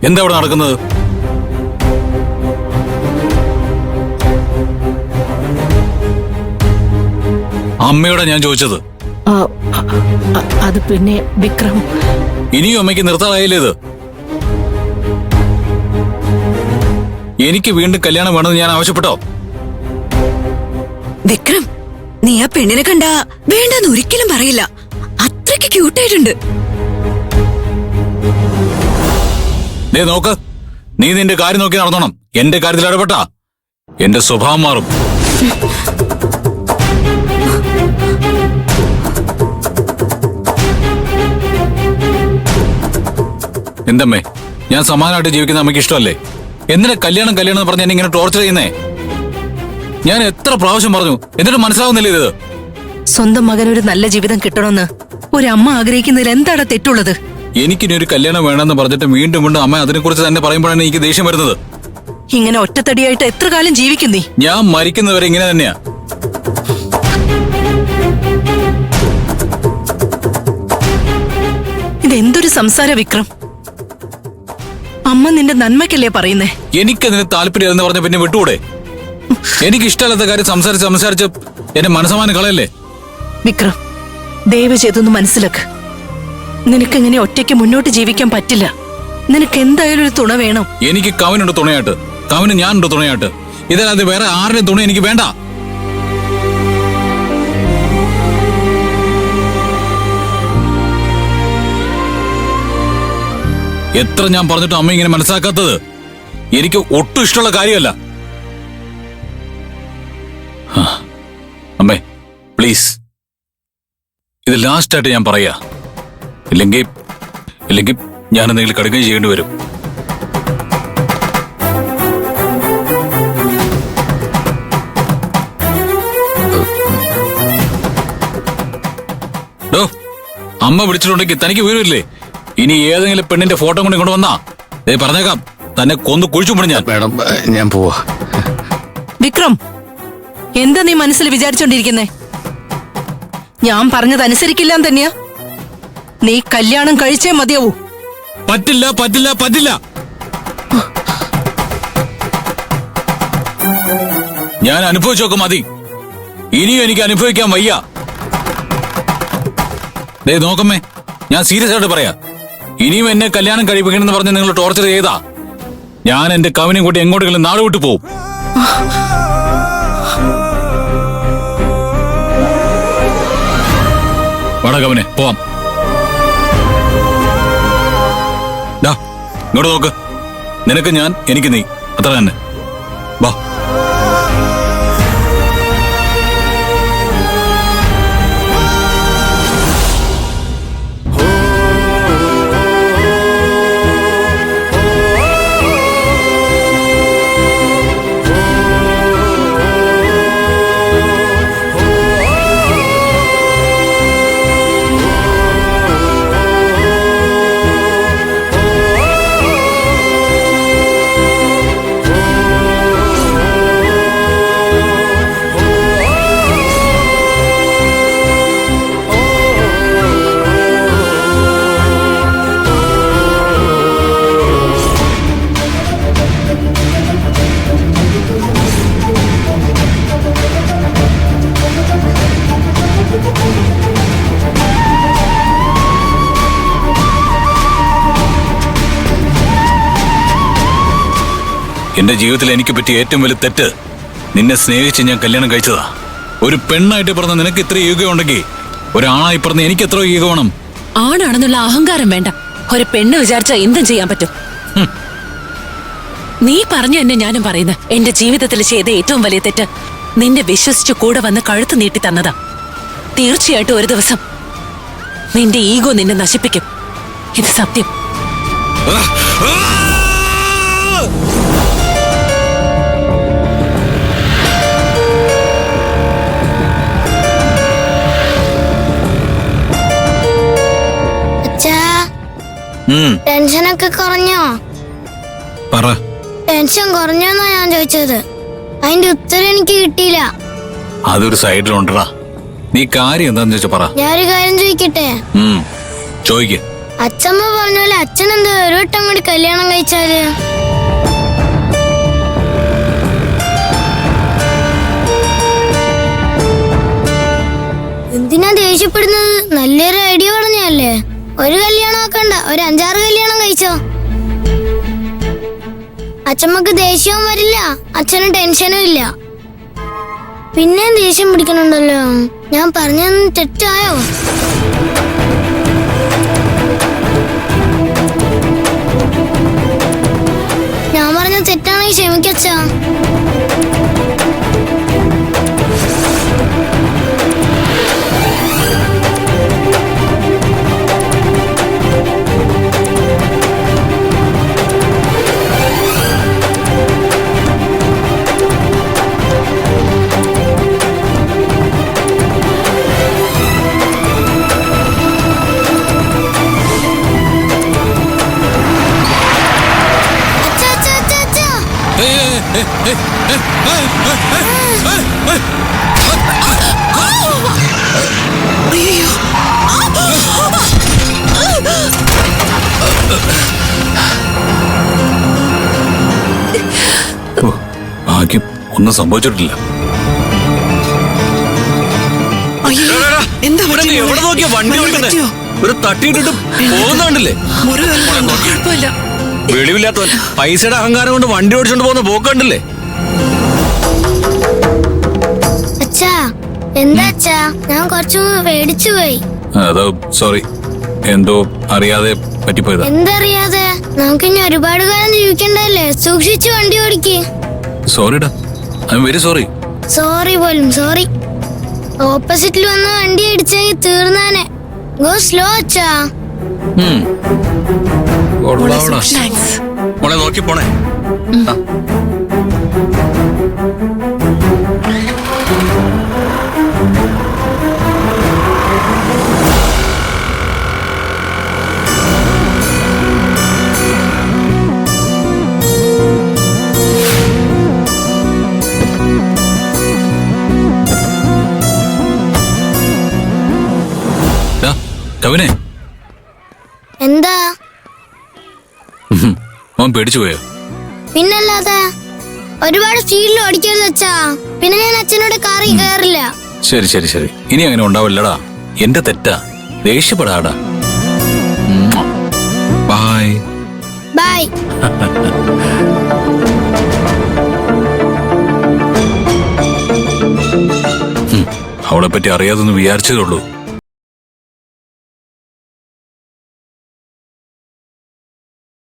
എന്താ ഇവിടെ നടക്കുന്നത്? അമ്മയോടാ ഞാൻ ചോദിച്ചത്. അത് പിന്നെ വിക്രം, ഇനിയും അമ്മയ്ക്ക് നിർത്താറായില്ലേ ഇത്? എനിക്ക് വീണ്ടും കല്യാണം വേണമെന്ന് ഞാൻ ആവശ്യപ്പെട്ടോ? വിക്രം, നീ ആ പെണ്ണിനെ കണ്ടാ വേണ്ടെന്ന് ഒരിക്കലും പറയില്ല. അത്രയ്ക്ക് ക്യൂട്ടായിട്ടുണ്ട്. ദേ നോക്ക്, നീ നിന്റെ കാര്യം നോക്കി നടന്നോണം. എന്റെ കാര്യത്തിൽ ഇടപെട്ടാ എന്റെ സ്വഭാവം മാറും. എന്തമ്മേ, ഞാൻ സമാനമായിട്ട് ജീവിക്കുന്ന അമ്മയ്ക്ക് ഇഷ്ടമല്ലേ? എന്തിനാ കല്യാണം കല്യാണം എന്ന് പറഞ്ഞ് എന്നെ ഇങ്ങനെ ടോർച്ചർ ചെയ്യുന്നേ? ഞാൻ എത്ര പ്രാവശ്യം പറഞ്ഞു, എന്നിട്ട് മനസ്സിലാവുന്നില്ല ഇത്? സ്വന്തം മകൻ ഒരു നല്ല ജീവിതം കിട്ടണമെന്ന് ഒരു അമ്മ ആഗ്രഹിക്കുന്നതിൽ എന്താണ് തെറ്റുള്ളത്? എനിക്കിനി ഒരു കല്യാണം വേണമെന്ന് പറഞ്ഞിട്ട് വീണ്ടും വീണ്ടും അമ്മ അതിനെക്കുറിച്ച് തന്നെ പറയുമ്പോഴാണ് എനിക്ക് ദേഷ്യം വരുന്നത്. ഇങ്ങനെ ഒറ്റത്തടിയായിട്ട് എത്ര കാലം ജീവിക്കും നീ? ഞാൻ മരിക്കുന്നവരെ ഇങ്ങനെ തന്നെയാ. ഇതെന്തൊരു സംസാര വിക്രം? അമ്മ നിന്റെ നന്മയ്ക്കല്ലേ പറയുന്നേ? എനിക്കതിന് താല്പര്യം പറഞ്ഞ പിന്നെ വിട്ടുകൂടെ? എനിക്ക് ഇഷ്ടമല്ലാത്ത കാര്യം സംസാരിച്ച് എന്റെ മനസ്സമാനം കളയല്ലേ? വിക്രം, ദയവ് ചെയ്തൊന്ന് മനസ്സിലാക്ക്. നിനക്കെങ്ങനെ ഒറ്റയ്ക്ക് മുന്നോട്ട് ജീവിക്കാൻ പറ്റില്ല. നിനക്ക് എന്തായാലും ഒരു തുണ വേണം. എനിക്ക് കവനുണ്ട് തുണയായിട്ട്, കവന് ഞാനുണ്ട് തുണയായിട്ട്. ഇതല്ലാതെ വേറെ ആരുടെ തുണ എനിക്ക് വേണ്ട. എത്ര ഞാൻ പറഞ്ഞിട്ടും അമ്മ ഇങ്ങനെ മനസ്സിലാക്കാത്തത് എനിക്ക് ഒട്ടും ഇഷ്ടമുള്ള കാര്യമല്ല. അമ്മേ പ്ലീസ്, ഇത് ലാസ്റ്റായിട്ട് ഞാൻ പറയാ. ഇല്ലെങ്കിൽ ഞാൻ എന്തെങ്കിലും കടുകയും ചെയ്യേണ്ടി വരും. അമ്മ വിളിച്ചിട്ടുണ്ടെങ്കിൽ തനിക്ക് വീടില്ലേ? ഇനി ഏതെങ്കിലും പെണ്ണിന്റെ ഫോട്ടോ കൊണ്ട് ഇങ്ങോട്ട് വന്നാ പറഞ്ഞേക്കാം, തന്നെ കൊന്നു കുഴിച്ചുപിടും ഞാൻ. മാഡം, ഞാൻ പോവാ. വിക്രം, എന്താ നീ മനസ്സിൽ വിചാരിച്ചോണ്ടിരിക്കുന്നേ? ഞാൻ പറഞ്ഞതനുസരിക്കില്ല തന്നെയാ? നീ കല്യാണം കഴിച്ചേ മതിയാവൂ. പറ്റില്ല പറ്റില്ല പറ്റില്ല. ഞാൻ അനുഭവിച്ചോക്കെ മതി. ഇനിയും എനിക്ക് അനുഭവിക്കാൻ വയ്യ. നോക്കമ്മേ, ഞാൻ സീരിയസ് ആയിട്ട് പറയാ. ഇനിയും എന്നെ കല്യാണം കഴിപ്പിക്കണമെന്ന് പറഞ്ഞ് നിങ്ങൾ ടോർച്ചർ ചെയ്താ ഞാൻ എന്റെ കവിനെയും കൂട്ടി എങ്ങോട്ടെങ്കിലും നാട് വിട്ടു പോവും. വടകവനെ പോവാം. ഇങ്ങോട്ട് നോക്ക്, നിനക്ക് ഞാൻ, എനിക്ക് നീ, അത്ര തന്നെ. വാ. എന്റെ ജീവിതത്തിൽ എനിക്ക് പറ്റിയ ഏറ്റവും വലിയ തെറ്റ്, നിന്നെ സ്നേഹിച്ച് ഞാൻ കല്യാണം കഴിച്ചതാ. ഒരു പെണ്ണായിട്ട് പറഞ്ഞ നിനക്ക് ഇത്ര ഈഗോ ഉണ്ടെങ്കിൽ ഒരാണായി പറഞ്ഞ എനിക്ക് എത്ര ഈഗോ വേണം? ആണാണെന്നുള്ള അഹങ്കാരം വേണ്ട. ഒരു പെണ്ണ് വിചാരിച്ചാൽ എന്തും ചെയ്യാൻ പറ്റും. നീ പറഞ്ഞു തന്നെ ഞാനും പറയുന്നത്. എന്റെ ജീവിതത്തിൽ ചെയ്ത ഏറ്റവും വലിയ തെറ്റ് നിന്നെ വിശ്വസിച്ച് കൂടെ വന്ന് കഴുത്ത് നീട്ടി തന്നതാ. തീർച്ചയായിട്ടും ഒരു ദിവസം നിന്റെ ഈഗോ നിന്നെ നശിപ്പിക്കും. ഇത് സത്യം. ടെൻഷനൊക്കെ കുറഞ്ഞോ? ടെൻഷൻ കുറഞ്ഞോന്നാ ഞാൻ ചോദിച്ചത്. അതിന്റെ ഉത്തരം എനിക്ക് കിട്ടിയില്ല. അതൊരു സൈഡിലുണ്ടടാ. നീ കാര്യം എന്താന്ന് ചോദിച്ചാ പറ. ഞാനൊരു കാര്യം ചോദിക്കട്ടെ? ചോദിക്ക. അച്ഛമ്മ പറഞ്ഞ പോലെ അച്ഛൻ എന്താ ഒരു വട്ടം കൂടി കല്യാണം കഴിച്ചാല്? എന്തിനാ ദേഷ്യപ്പെടുന്നത്? നല്ലൊരു ഐഡിയ പറഞ്ഞല്ലേ. ഒരു കല്യാണം ആക്കണ്ട, ഒരു 5-6 കല്യാണം കഴിച്ചോ. അച്ഛമ്മക്ക് ദേഷ്യവും വരില്ല, അച്ഛനും ടെൻഷനും ഇല്ല. പിന്നെ ദേഷ്യം പിടിക്കണുണ്ടല്ലോ. ഞാൻ പറഞ്ഞതൊന്നും തെറ്റായോ? ഞാൻ പറഞ്ഞ തെറ്റാണെങ്കിൽ ക്ഷമിക്കച്ചാ. അയ്യോ ഭാഗ്യം ഒന്നും സംഭവിച്ചിട്ടില്ല. അയ്യോ എന്താ പറ്റിയത്? എവിടെ നോക്കിയാ വണ്ടി ഓടിക്കുന്നേ? പറ്റിയോ? ഒരു തട്ടിയിട്ടിട്ട് പോകുന്നുണ്ടല്ലേ? മുറിവല്ല, കുഴപ്പമില്ല. വെളിവില്ലാത്തവൻ പൈസയുടെ അഹങ്കാരം കൊണ്ട് വണ്ടി ഓടിച്ചോണ്ട് പോകുന്ന പോക്കണ്ടില്ലേ? അച്ഛാ, എന്താ അച്ഛാ? ഞാൻ കുറച്ചു പേടിച്ചു പോയി. അതോ സോറി, എന്തോ അറിയാതെ പറ്റിപ്പോയതാ. എന്തറിയാതെ? നമുക്കിനി ഒരുപാട് കാലം ജീവിക്കണ്ടല്ലേ. സൂക്ഷിച്ചു വണ്ടി ഓടിക്ക്. സോറിടാ, I'm very sorry. Sorry പോലും സോറി. ഓപ്പോസിറ്റിൽ വന്ന വണ്ടി അടിച്ചെങ്കിൽ തീർന്നാനെ. ഗോ സ്ലോ അച്ഛാ. താങ്ക്സ്. മോളെ നോക്കി പോണേ. കവിനെ, എന്താ? മോൻ പേടിച്ചു പോയോ? പിന്നല്ലാതെ. ഒരുപാട് സ്പീഡിൽ ഓടിക്കരുത് അച്ഛാ. പിന്നെ ഞാൻ അച്ഛനോട് കാറിൽ കയറില്ല. ശരി ശരി ശരി, ഇനി അങ്ങനെ ഉണ്ടാവില്ലടാ. എന്റെ തെറ്റാ, ദേഷ്യപ്പെടാടാ. Bye bye. അവളെ പറ്റി അറിയാതൊന്ന് വിചാരിച്ചതേ ഉള്ളൂ.